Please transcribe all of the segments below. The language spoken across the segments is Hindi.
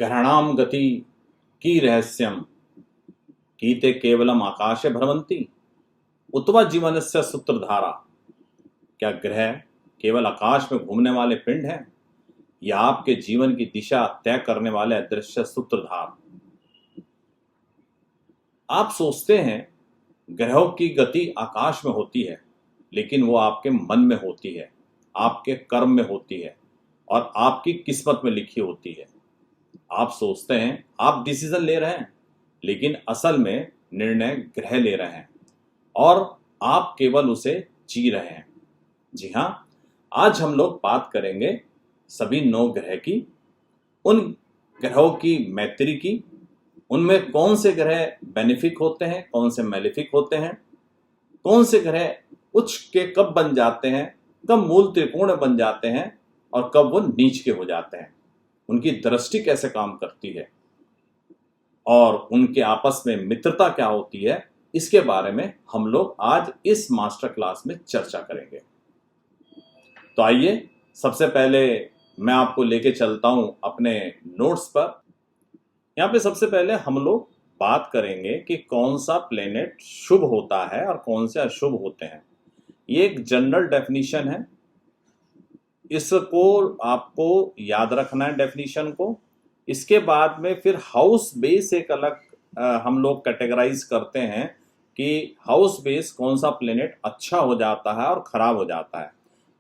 ग्रहणाम गति की रहस्यम कीते केवलम आकाशे भ्रमंती उतवा जीवनस्य सूत्रधारा। क्या ग्रह केवल आकाश में घूमने वाले पिंड हैं या आपके जीवन की दिशा तय करने वाले अदृश्य सूत्रधार? आप सोचते हैं ग्रहों की गति आकाश में होती है, लेकिन वो आपके मन में होती है, आपके कर्म में होती है और आपकी किस्मत में लिखी होती है। आप सोचते हैं आप डिसीजन ले रहे हैं, लेकिन असल में निर्णय ग्रह ले रहे हैं और आप केवल उसे जी रहे हैं। जी हाँ, आज हम लोग बात करेंगे सभी 9 ग्रह की, उन ग्रहों की मैत्री की, उनमें कौन से ग्रह बेनिफिक होते हैं, कौन से मैलेफिक होते हैं, कौन से ग्रह उच्च के कब बन जाते हैं, कब मूल त्रिकोण बन जाते हैं और कब वो नीच के हो जाते हैं, उनकी दृष्टि कैसे काम करती है और उनके आपस में मित्रता क्या होती है, इसके बारे में हम लोग आज इस मास्टर क्लास में चर्चा करेंगे। तो आइए सबसे पहले मैं आपको लेके चलता हूं अपने नोट्स पर। यहाँ पे सबसे पहले हम लोग बात करेंगे कि कौन सा प्लेनेट शुभ होता है और कौन से अशुभ होते हैं। ये एक जनरल डेफिनेशन है, इसको आपको याद रखना है डेफिनेशन को। इसके बाद में फिर हाउस बेस एक अलग हम लोग कैटेगराइज करते हैं कि हाउस बेस कौन सा प्लेनेट अच्छा हो जाता है और खराब हो जाता है।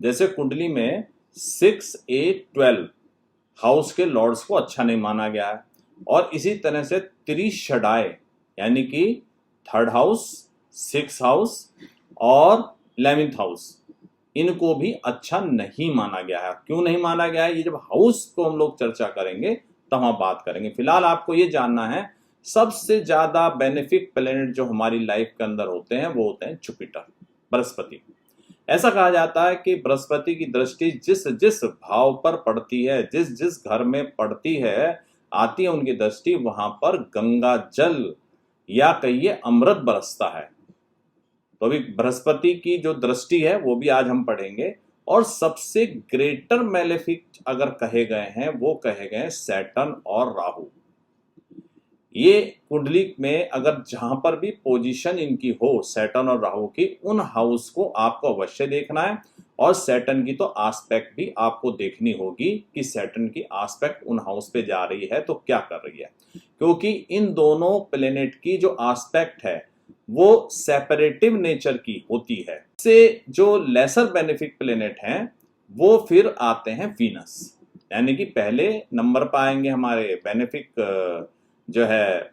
जैसे कुंडली में 6, 8, 12 हाउस के लॉर्ड्स को अच्छा नहीं माना गया है और इसी तरह से त्रिषडाय यानी कि 3rd हाउस, 6th हाउस और 11th हाउस, इनको भी अच्छा नहीं माना गया है। क्यों नहीं माना गया है, ये जब हाउस को हम लोग चर्चा करेंगे तब हम बात करेंगे। फिलहाल आपको ये जानना है सबसे ज्यादा बेनिफिक प्लेनेट जो हमारी लाइफ के अंदर होते हैं वो होते हैं जुपिटर, बृहस्पति। ऐसा कहा जाता है कि बृहस्पति की दृष्टि जिस जिस भाव पर पड़ती है, जिस जिस घर में पड़ती है, आती है उनकी दृष्टि, वहां पर गंगा जल या कहिए अमृत बरसता है। तो अभी बृहस्पति की जो दृष्टि है वो भी आज हम पढ़ेंगे। और सबसे ग्रेटर मैलेफिक अगर कहे गए हैं वो कहे गए सैटर्न और राहु। ये कुंडली में अगर जहां पर भी पोजीशन इनकी हो सैटर्न और राहु की, उन हाउस को आपको अवश्य देखना है और सैटर्न की तो आस्पेक्ट भी आपको देखनी होगी कि सैटर्न की आस्पेक्ट उन हाउस पे जा रही है तो क्या कर रही है, क्योंकि इन दोनों प्लेनेट की जो आस्पेक्ट है वो सेपरेटिव नेचर की होती है। से जो लेसर बेनिफिक प्लेनेट हैं वो फिर आते हैं वीनस, यानी कि पहले नंबर पर आएंगे हमारे बेनिफिक जो है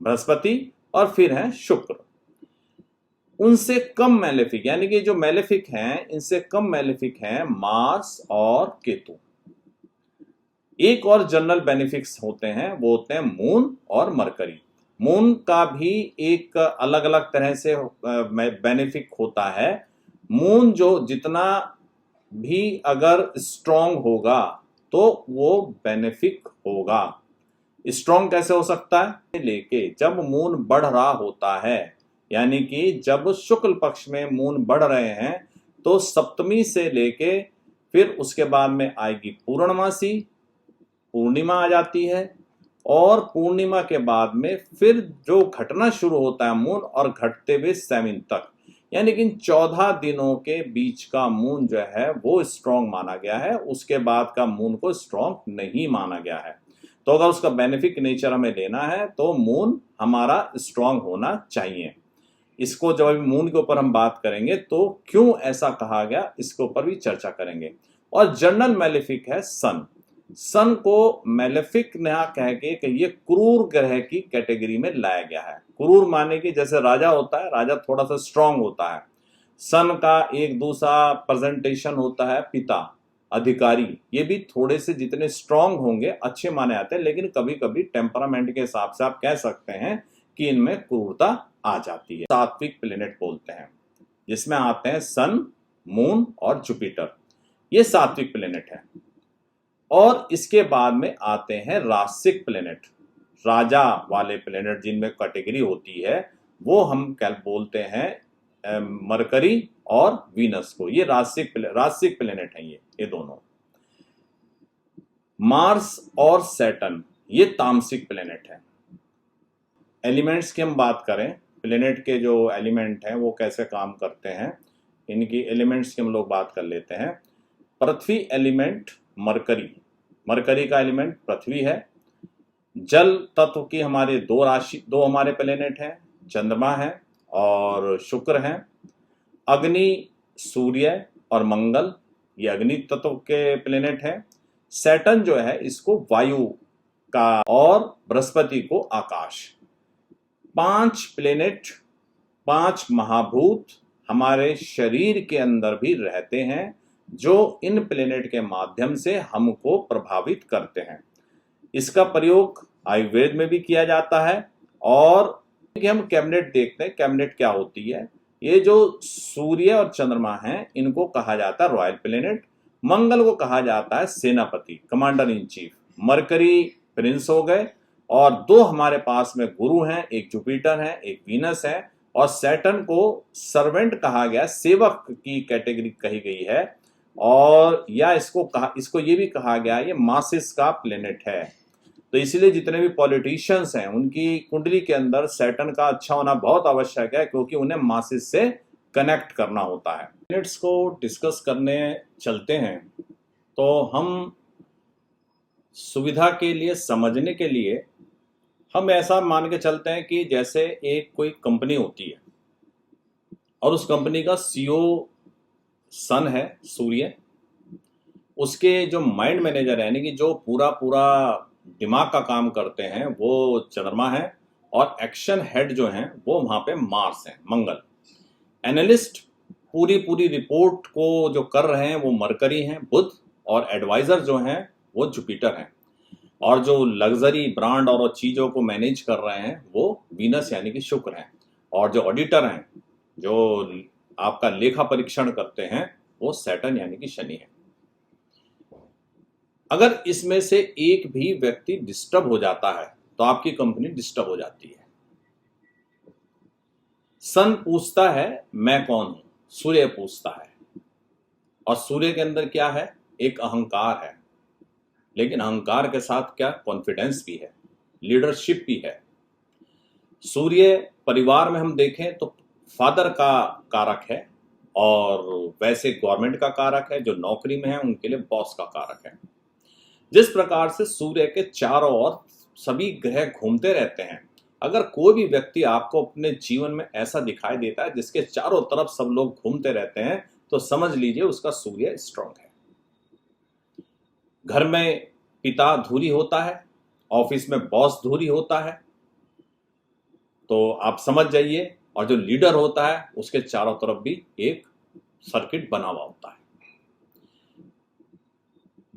बृहस्पति और फिर है शुक्र। उनसे कम मैलेफिक यानी कि जो मैलेफिक हैं इनसे कम मैलेफिक हैं मार्स और केतु। एक और जनरल बेनिफिक्स होते हैं वो होते हैं मून और मरकरी। मून का भी एक अलग अलग तरह से बेनिफिक होता है। मून जो जितना भी अगर स्ट्रांग होगा तो वो बेनिफिक होगा। स्ट्रांग कैसे हो सकता है, लेके जब मून बढ़ रहा होता है, यानी कि जब शुक्ल पक्ष में मून बढ़ रहे हैं तो सप्तमी से लेके फिर उसके बाद में आएगी पूर्णमासी, पूर्णिमा आ जाती है और पूर्णिमा के बाद में फिर जो घटना शुरू होता है मून और घटते हुए 7 तक, यानी कि 14 दिनों के बीच का मून जो है वो स्ट्रांग माना गया है। उसके बाद का मून को स्ट्रांग नहीं माना गया है। तो अगर उसका बेनिफिक नेचर हमें लेना है तो मून हमारा स्ट्रांग होना चाहिए। इसको जब अभी मून के ऊपर हम बात करेंगे तो क्यों ऐसा कहा गया इसके ऊपर भी चर्चा करेंगे। और जनरल मैलेफिक है सन। सन को मैलेफिक ना कह के कहिए क्रूर ग्रह की कैटेगरी में लाया गया है। क्रूर माने कि जैसे राजा होता है, राजा थोड़ा सा स्ट्रांग होता है, सन का एक दूसरा प्रेजेंटेशन होता है पिता, अधिकारी। ये भी थोड़े से जितने स्ट्रांग होंगे अच्छे माने आते हैं, लेकिन कभी कभी टेम्परामेंट के हिसाब से आप कह सकते हैं कि इनमें क्रूरता आ जाती है। सात्विक प्लेनेट बोलते हैं जिसमें आते हैं सन, मून और जुपिटर, ये सात्विक प्लेनेट है। और इसके बाद में आते हैं रासिक प्लेनेट, राजा वाले प्लेनेट जिनमें कैटेगरी होती है वो हम क्या बोलते हैं मरकरी और वीनस को। ये रासिक प्लेनेट हैं ये दोनों। मार्स और सैटर्न ये तामसिक प्लेनेट है। एलिमेंट्स की हम बात करें, प्लेनेट के जो एलिमेंट हैं वो कैसे काम करते हैं, इनकी एलिमेंट्स की हम लोग बात कर लेते हैं। पृथ्वी एलिमेंट मरकरी, मरकरी का एलिमेंट पृथ्वी है। जल तत्व की हमारे दो हमारे प्लेनेट हैं, चंद्रमा है और शुक्र हैं। अग्नि सूर्य और मंगल, ये अग्नि तत्व के प्लेनेट है। सैटर्न जो है इसको वायु का और बृहस्पति को आकाश। 5 प्लेनेट, 5 महाभूत हमारे शरीर के अंदर भी रहते हैं, जो इन प्लेनेट के माध्यम से हमको प्रभावित करते हैं। इसका प्रयोग आयुर्वेद में भी किया जाता है। और हम कैबिनेट देखते हैं, कैबिनेट क्या होती है। ये जो सूर्य और चंद्रमा हैं इनको कहा जाता है रॉयल प्लेनेट। मंगल को कहा जाता है सेनापति, commander in chief. Mercury Prince हो गए, और 2 हमारे पास में गुरु हैं, एक जुपिटर है, एक वीनस है। और सैटर्न को सर्वेंट कहा गया, सेवक की कैटेगरी कही गई है। और या इसको ये भी कहा गया ये मासिस का प्लेनेट है। तो इसलिए जितने भी पॉलिटिशियंस हैं उनकी कुंडली के अंदर सैटर्न का अच्छा होना बहुत आवश्यक है, क्योंकि उन्हें मासिस से कनेक्ट करना होता है। प्लेनेट्स को डिस्कस करने चलते हैं तो हम सुविधा के लिए, समझने के लिए हम ऐसा मान के चलते हैं कि जैसे एक कोई कंपनी होती है और उस कंपनी का सीईओ सन है सूर्य, उसके जो माइंड मैनेजर है यानी कि जो पूरा दिमाग का काम करते हैं वो चंद्रमा है, और एक्शन हेड जो हैं वो वहां पे मार्स है, मंगल। एनालिस्ट पूरी रिपोर्ट को जो कर रहे हैं वो मरकरी हैं, बुध। और एडवाइजर जो हैं वो जुपिटर हैं। और जो लग्जरी ब्रांड और चीज़ों को मैनेज कर रहे हैं वो वीनस यानी कि शुक्र हैं। और जो ऑडिटर हैं, जो आपका लेखा परीक्षण करते हैं, वो सैटर्न यानी कि शनि है। अगर इसमें से एक भी व्यक्ति डिस्टर्ब हो जाता है तो आपकी कंपनी डिस्टर्ब हो जाती है। सन पूछता है मैं कौन हूं, सूर्य पूछता है। और सूर्य के अंदर क्या है, एक अहंकार है, लेकिन अहंकार के साथ क्या, कॉन्फिडेंस भी है, लीडरशिप भी है। सूर्य परिवार में हम देखें तो फादर का कारक है, और वैसे गवर्नमेंट का कारक है, जो नौकरी में है उनके लिए बॉस का कारक है। जिस प्रकार से सूर्य के चारों ओर सभी ग्रह घूमते रहते हैं, अगर कोई भी व्यक्ति आपको अपने जीवन में ऐसा दिखाई देता है जिसके चारों तरफ सब लोग घूमते रहते हैं, तो समझ लीजिए उसका सूर्य स्ट्रांग है। घर में पिता धूरी होता है, ऑफिस में बॉस धूरी होता है, तो आप समझ जाइए। और जो लीडर होता है उसके चारों तरफ भी एक सर्किट बना हुआ होता है।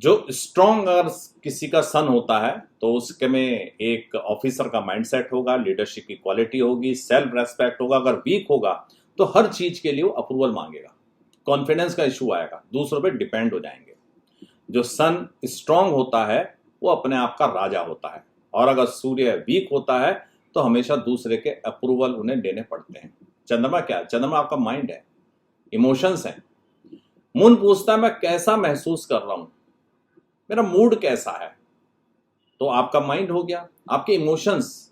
जो स्ट्रांग अगर किसी का सन होता है तो उसके में एक ऑफिसर का माइंडसेट होगा, लीडरशिप की क्वालिटी होगी, सेल्फ रेस्पेक्ट होगा। अगर वीक होगा तो हर चीज के लिए वो अप्रूवल मांगेगा, कॉन्फिडेंस का इशू आएगा, दूसरों पे डिपेंड हो जाएंगे। जो सन स्ट्रांग होता है वो अपने आप का राजा होता है, और अगर सूर्य वीक होता है तो हमेशा दूसरे के अप्रूवल उन्हें लेने पड़ते हैं। चंद्रमा क्या है, चंद्रमा आपका माइंड है, इमोशंस है। मून पूछता है मैं कैसा महसूस कर रहा हूं, मेरा मूड कैसा है, तो आपका माइंड हो गया। आपके इमोशंस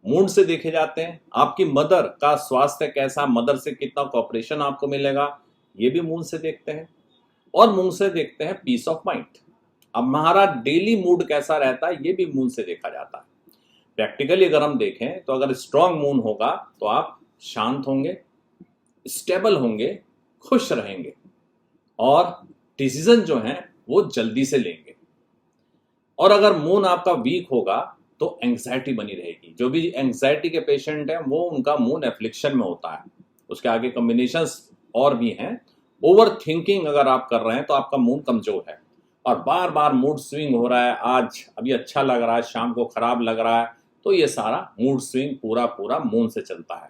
मूड से देखे जाते हैं। आपकी मदर का स्वास्थ्य कैसा, मदर से कितना कॉपरेशन आपको मिलेगा, ये भी मूड से देखते हैं। और मूड से देखते हैं पीस ऑफ माइंड। अब हमारा डेली मूड कैसा रहता है ये भी मूड से देखा जाता है। प्रैक्टिकली अगर हम देखें तो अगर स्ट्रांग मून होगा तो आप शांत होंगे, स्टेबल होंगे, खुश रहेंगे, और डिसीजन जो हैं वो जल्दी से लेंगे। और अगर मून आपका वीक होगा तो एंग्जाइटी बनी रहेगी। जो भी एंग्जाइटी के पेशेंट हैं वो उनका मून एफ्लिक्शन में होता है। उसके आगे कॉम्बिनेशंस और भी हैं। ओवर थिंकिंग अगर आप कर रहे हैं तो आपका मून कमजोर है, और बार बार मूड स्विंग हो रहा है, आज अभी अच्छा लग रहा है, शाम को खराब लग रहा है, तो ये सारा मूड स्विंग पूरा मून से चलता है।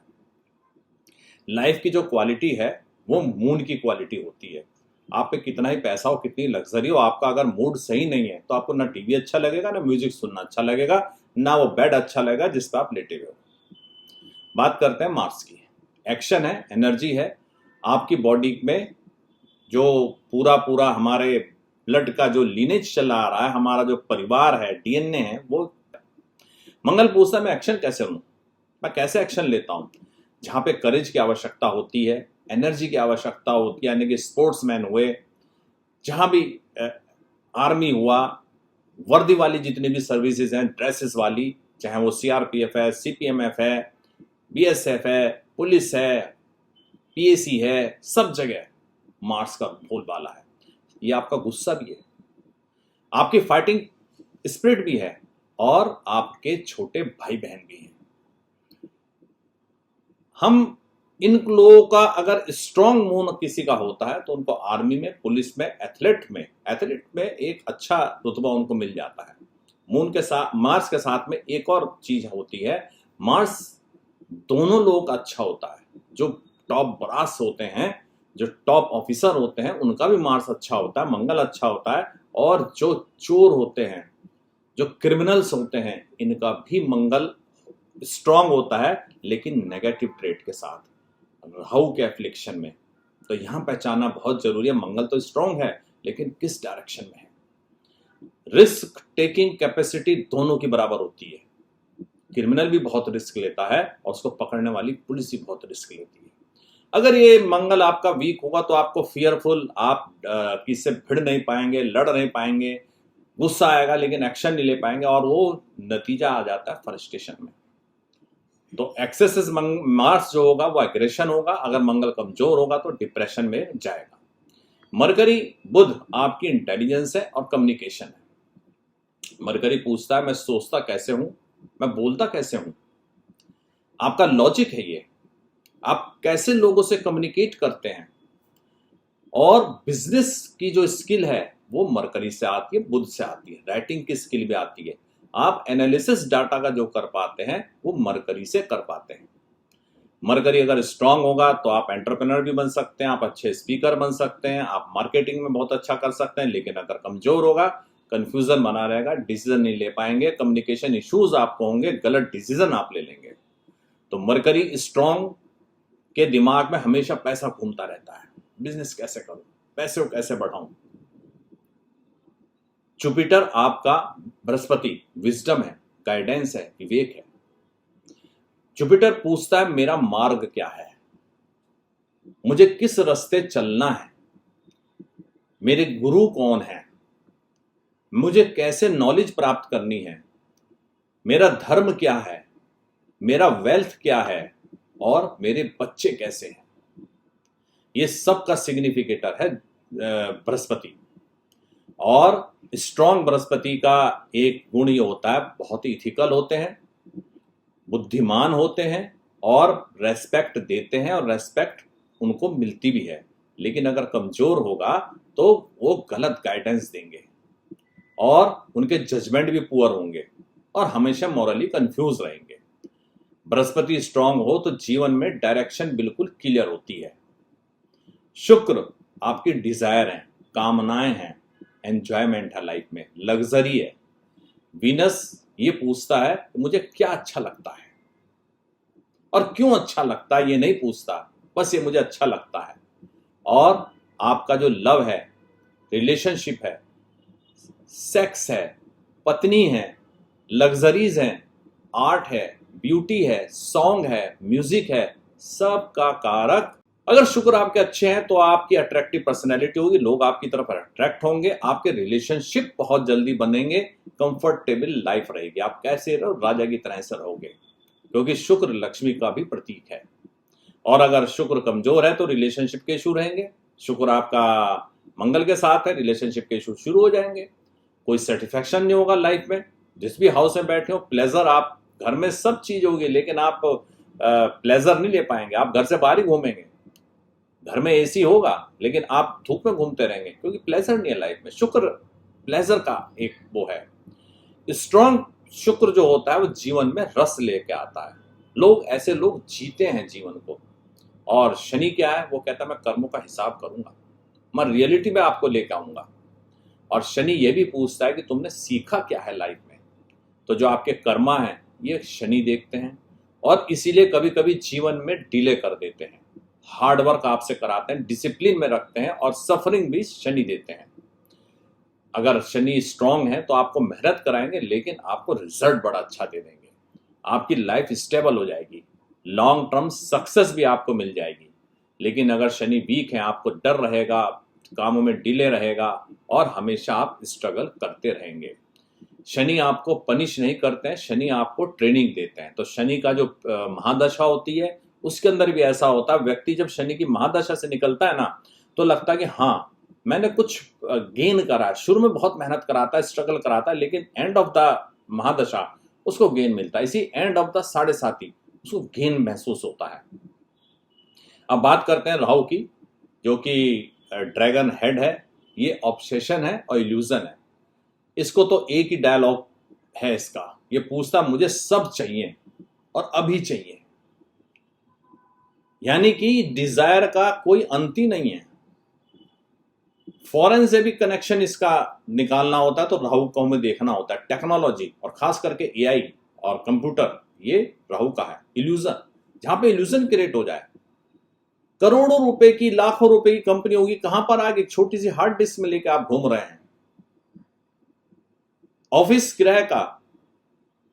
लाइफ की जो क्वालिटी है वो मूड की क्वालिटी होती है। आप पे कितना ही पैसा हो, कितनी लग्जरी हो, आपका अगर मूड सही नहीं है तो आपको ना टीवी अच्छा लगेगा, ना म्यूजिक सुनना अच्छा लगेगा, ना वो बेड अच्छा लगेगा जिस पर आप लेटे हुए हो। बात करते हैं मार्स की। एक्शन है, एनर्जी है। आपकी बॉडी में जो पूरा हमारे ब्लड का जो लीनेज चला आ रहा है, हमारा जो परिवार है, डीएनए है, वो मंगल पूछता है मैं एक्शन कैसे लूं, मैं कैसे एक्शन लेता हूं। जहां पे करेज की आवश्यकता होती है, एनर्जी की आवश्यकता होती है, यानी कि स्पोर्ट्समैन हुए, जहां भी आर्मी हुआ, वर्दी वाली जितनी भी सर्विसेज हैं, ड्रेसेस वाली, चाहे वो सीआरपीएफ है, सीपीएमएफ है, बीएसएफ है, पुलिस है, पीएसी है, सब जगह मार्स का बोलबाला है। ये आपका गुस्सा भी है, आपकी फाइटिंग स्पिरिट भी है, और आपके छोटे भाई बहन भी हैं। हम इन लोगों का अगर स्ट्रॉन्ग मून किसी का होता है तो उनको आर्मी में, पुलिस में, एथलीट में एक अच्छा रुतबा उनको मिल जाता है। मून के साथ, मार्स के साथ में एक और चीज होती है, मार्स दोनों लोगों का अच्छा होता है। जो टॉप ब्रास होते हैं, जो टॉप ऑफिसर होते हैं, उनका भी मार्स अच्छा होता है, मंगल अच्छा होता है। और जो चोर होते हैं, जो क्रिमिनल्स होते हैं, इनका भी मंगल स्ट्रांग होता है, लेकिन नेगेटिव ट्रेट के साथ, राहु के एफ्लिक्शन में। तो यहां पहचानना बहुत जरूरी है, मंगल तो स्ट्रांग है लेकिन किस डायरेक्शन में है। रिस्क टेकिंग कैपेसिटी दोनों की बराबर होती है। क्रिमिनल भी बहुत रिस्क लेता है और उसको पकड़ने वाली पुलिस भी बहुत रिस्क लेती है। अगर ये मंगल आपका वीक होगा तो आपको फियरफुल, आप किससे भिड़ नहीं पाएंगे, लड़ नहीं पाएंगे, गुस्सा आएगा लेकिन एक्शन नहीं ले पाएंगे, और वो नतीजा आ जाता है फ्रस्ट्रेशन में। तो एक्सेसिस मार्स जो होगा वो एग्रेशन होगा, अगर मंगल कमजोर होगा तो डिप्रेशन में जाएगा। मरकरी बुध आपकी इंटेलिजेंस है और कम्युनिकेशन है। मरकरी पूछता है मैं सोचता कैसे हूं, मैं बोलता कैसे हूं, आपका लॉजिक है ये, आप कैसे लोगों से कम्युनिकेट करते हैं। और बिजनेस की जो स्किल है वो मरकरी से आती है, बुध से आती है। राइटिंग की स्किल भी आती है। आप एनालिसिस डाटा का जो कर पाते हैं वो मरकरी से कर पाते हैं। मरकरी अगर स्ट्रांग होगा तो आप एंटरप्रेन्योर भी बन सकते हैं, आप अच्छे स्पीकर बन सकते हैं, आप मार्केटिंग में बहुत अच्छा कर सकते हैं। लेकिन अगर कमजोर होगा, कंफ्यूजन बना रहेगा, डिसीजन नहीं ले पाएंगे, कम्युनिकेशन इश्यूज आपको होंगे, गलत डिसीजन आप ले लेंगे। तो मरकरी स्ट्रांग के दिमाग में हमेशा पैसा घूमता रहता है, बिजनेस कैसे करूं, पैसे को कैसे बढ़ाऊं। जुपिटर आपका बृहस्पति विजडम है, गाइडेंस है, विवेक है। जुपिटर पूछता है मेरा मार्ग क्या है, मुझे किस रास्ते चलना है, मेरे गुरु कौन है, मुझे कैसे नॉलेज प्राप्त करनी है, मेरा धर्म क्या है, मेरा वेल्थ क्या है, और मेरे बच्चे कैसे हैं। ये सब का सिग्निफिकेटर है बृहस्पति। और स्ट्रॉन्ग बृहस्पति का एक गुण ये होता है, बहुत ही इथिकल होते हैं, बुद्धिमान होते हैं, और रेस्पेक्ट देते हैं, और रेस्पेक्ट उनको मिलती भी है। लेकिन अगर कमजोर होगा तो वो गलत गाइडेंस देंगे, और उनके जजमेंट भी पुअर होंगे, और हमेशा मॉरली कंफ्यूज रहेंगे। बृहस्पति स्ट्रांग हो तो जीवन में डायरेक्शन बिल्कुल क्लियर होती है। शुक्र आपकी डिजायर है, कामनाएं हैं, एंजॉयमेंट है लाइफ में, लग्जरी है। वीनस ये पूछता है कि मुझे क्या अच्छा लगता है और क्यों अच्छा लगता है, ये नहीं पूछता, बस ये मुझे अच्छा लगता है। और आपका जो लव है, रिलेशनशिप है, सेक्स है, पत्नी है, लग्जरीज हैं, आर्ट है, ब्यूटी है, सॉन्ग है, म्यूजिक है, सब का कारक अगर शुक्र आपके अच्छे हैं तो आपकी अट्रैक्टिव पर्सनैलिटी होगी, लोग आपकी तरफ अट्रैक्ट होंगे, आपके रिलेशनशिप बहुत जल्दी बनेंगे, कंफर्टेबल लाइफ रहेगी, आप कैसे रहो, राजा की तरह से रहोगे, क्योंकि शुक्र लक्ष्मी का भी प्रतीक है। और अगर शुक्र कमजोर है तो रिलेशनशिप के इशू रहेंगे। शुक्र आपका मंगल के साथ है, रिलेशनशिप के इशू शुरू हो जाएंगे, कोई सेटिस्फैक्शन नहीं होगा लाइफ में। जिस भी हाउस में बैठे हो, प्लेजर, आप घर में सब चीज होगी लेकिन आप प्लेजर नहीं ले पाएंगे, आप घर से बाहर ही घूमेंगे। घर में एसी होगा लेकिन आप धूप में घूमते रहेंगे, क्योंकि प्लेजर नहीं है लाइफ में। शुक्र प्लेजर का एक वो है। स्ट्रॉन्ग शुक्र जो होता है वो जीवन में रस लेके आता है, लोग ऐसे लोग जीते हैं जीवन को। और शनि क्या है, वो कहता है मैं कर्मों का हिसाब करूंगा, मैं रियलिटी में आपको लेकर आऊंगा। और शनि ये भी पूछता है कि तुमने सीखा क्या है लाइफ में। तो जो आपके कर्मा है ये शनि देखते हैं, और इसीलिए कभी कभी जीवन में डिले कर देते हैं, हार्ड वर्क आपसे कराते हैं, डिसिप्लिन में रखते हैं, और सफरिंग भी शनि देते हैं। अगर शनि स्ट्रांग है तो आपको मेहनत कराएंगे, लेकिन आपको रिजल्ट बड़ा अच्छा दे देंगे। आपकी लाइफ स्टेबल हो जाएगी, लॉन्ग टर्म सक्सेस भी आपको मिल जाएगी। लेकिन अगर शनि वीक है, आपको डर रहेगा, कामों में डिले रहेगा और हमेशा आप स्ट्रगल करते रहेंगे। शनि आपको पनिश नहीं करते हैं, शनि आपको ट्रेनिंग देते हैं। तो शनि का जो महादशा होती है उसके अंदर भी ऐसा होता है। व्यक्ति जब शनि की महादशा से निकलता है ना, तो लगता है कि हाँ, मैंने कुछ गेन करा है। शुरू में बहुत मेहनत कराता है, स्ट्रगल कराता है, लेकिन एंड ऑफ द महादशा उसको गेन मिलता है। इसी एंड ऑफ द 7.5 उसको गेन महसूस होता है। अब बात करते हैं राहु की, जो कि ड्रैगन हेड है। ये ऑब्सेशन है और इल्यूजन है। इसको तो एक ही डायलॉग है इसका, ये पूछता मुझे सब चाहिए और अभी चाहिए। यानी कि डिजायर का कोई अंत ही नहीं है। फॉरेन से भी कनेक्शन इसका निकालना होता है तो राहु को हमें देखना होता है। टेक्नोलॉजी और खास करके एआई और कंप्यूटर, ये राहु का है। इल्यूजन, जहां पे इल्यूजन क्रिएट हो जाए। करोड़ों रुपए की, लाखों रुपए की कंपनी होगी, कहां पर आगे छोटी सी हार्ड डिस्क में लेके आप घूम रहे हैं। ऑफिस किराए का,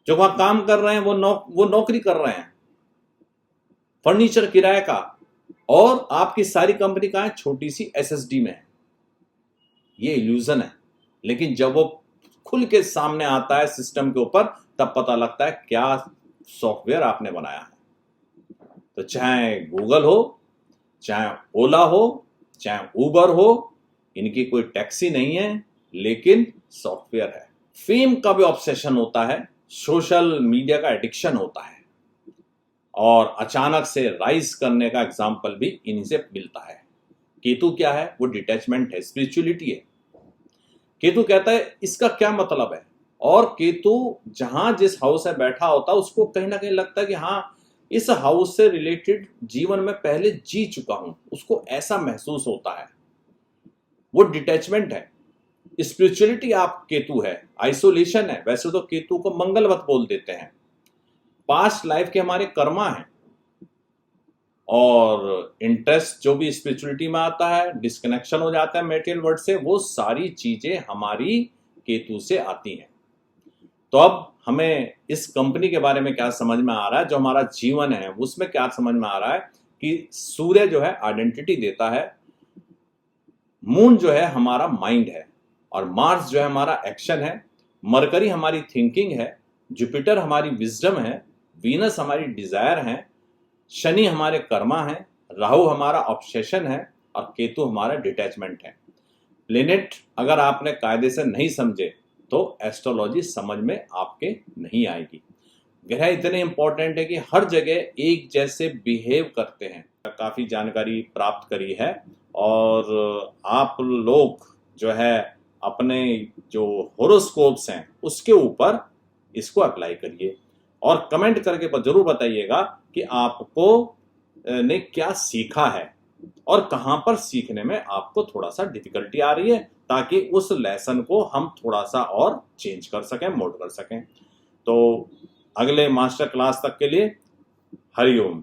जो वहां काम कर रहे हैं वो नौकरी कर रहे हैं। फर्नीचर किराए का, और आपकी सारी कंपनी कहां है? छोटी सी एसएसडी में है। ये इल्यूजन है। लेकिन जब वो खुल के सामने आता है सिस्टम के ऊपर, तब पता लगता है क्या सॉफ्टवेयर आपने बनाया है। तो चाहे गूगल हो, चाहे ओला हो, चाहे उबर हो, इनकी कोई टैक्सी नहीं है, लेकिन सॉफ्टवेयर है। फेम का भी ऑब्सेशन होता है, सोशल मीडिया का एडिक्शन होता है, और अचानक से राइज करने का एग्जाम्पल भी इन्हीं से मिलता है। केतु क्या है? वो डिटैचमेंट है, स्पिरिचुअलिटी है। केतु कहता है इसका क्या मतलब है। और केतु जहां जिस हाउस में बैठा होता है उसको कहीं ना कहीं लगता है कि हाँ, इस हाउस से रिलेटेड जीवन में पहले जी चुका हूं, उसको ऐसा महसूस होता है। वो डिटैचमेंट है। स्पिरिचुअलिटी आप केतु है, आइसोलेशन है। वैसे तो केतु को मंगलवत बोल देते हैं। पास्ट लाइफ के हमारे कर्मा हैं, और इंटरेस्ट जो भी स्पिरिचुअलिटी में आता है, डिस्कनेक्शन हो जाता है मेटेरियल वर्ल्ड से, वो सारी चीजें हमारी केतु से आती हैं। तो अब हमें इस कंपनी के बारे में क्या समझ में आ रहा है, जो हमारा जीवन है उसमें क्या समझ में आ रहा है कि सूर्य जो है आइडेंटिटी देता है, मून जो है हमारा माइंड है, और मार्स जो है हमारा एक्शन है, मरकरी हमारी थिंकिंग है, जुपिटर हमारी विजडम है, वीनस हमारी डिजायर है, शनि हमारे कर्मा है, राहु हमारा ऑब्सेशन है, और केतु हमारा डिटैचमेंट है। प्लेनेट अगर आपने कायदे से नहीं समझे तो एस्ट्रोलॉजी समझ में आपके नहीं आएगी। ग्रह इतने इंपॉर्टेंट है कि हर जगह एक जैसे बिहेव करते हैं। काफ़ी जानकारी प्राप्त करी है, और आप लोग जो है अपने जो होरोस्कोप्स हैं उसके ऊपर इसको अप्लाई करिए, और कमेंट करके जरूर बताइएगा कि आपको ने क्या सीखा है और कहां पर सीखने में आपको थोड़ा सा डिफिकल्टी आ रही है, ताकि उस लेसन को हम थोड़ा सा और चेंज कर सकें, मोड कर सकें। तो अगले मास्टर क्लास तक के लिए हरिओम।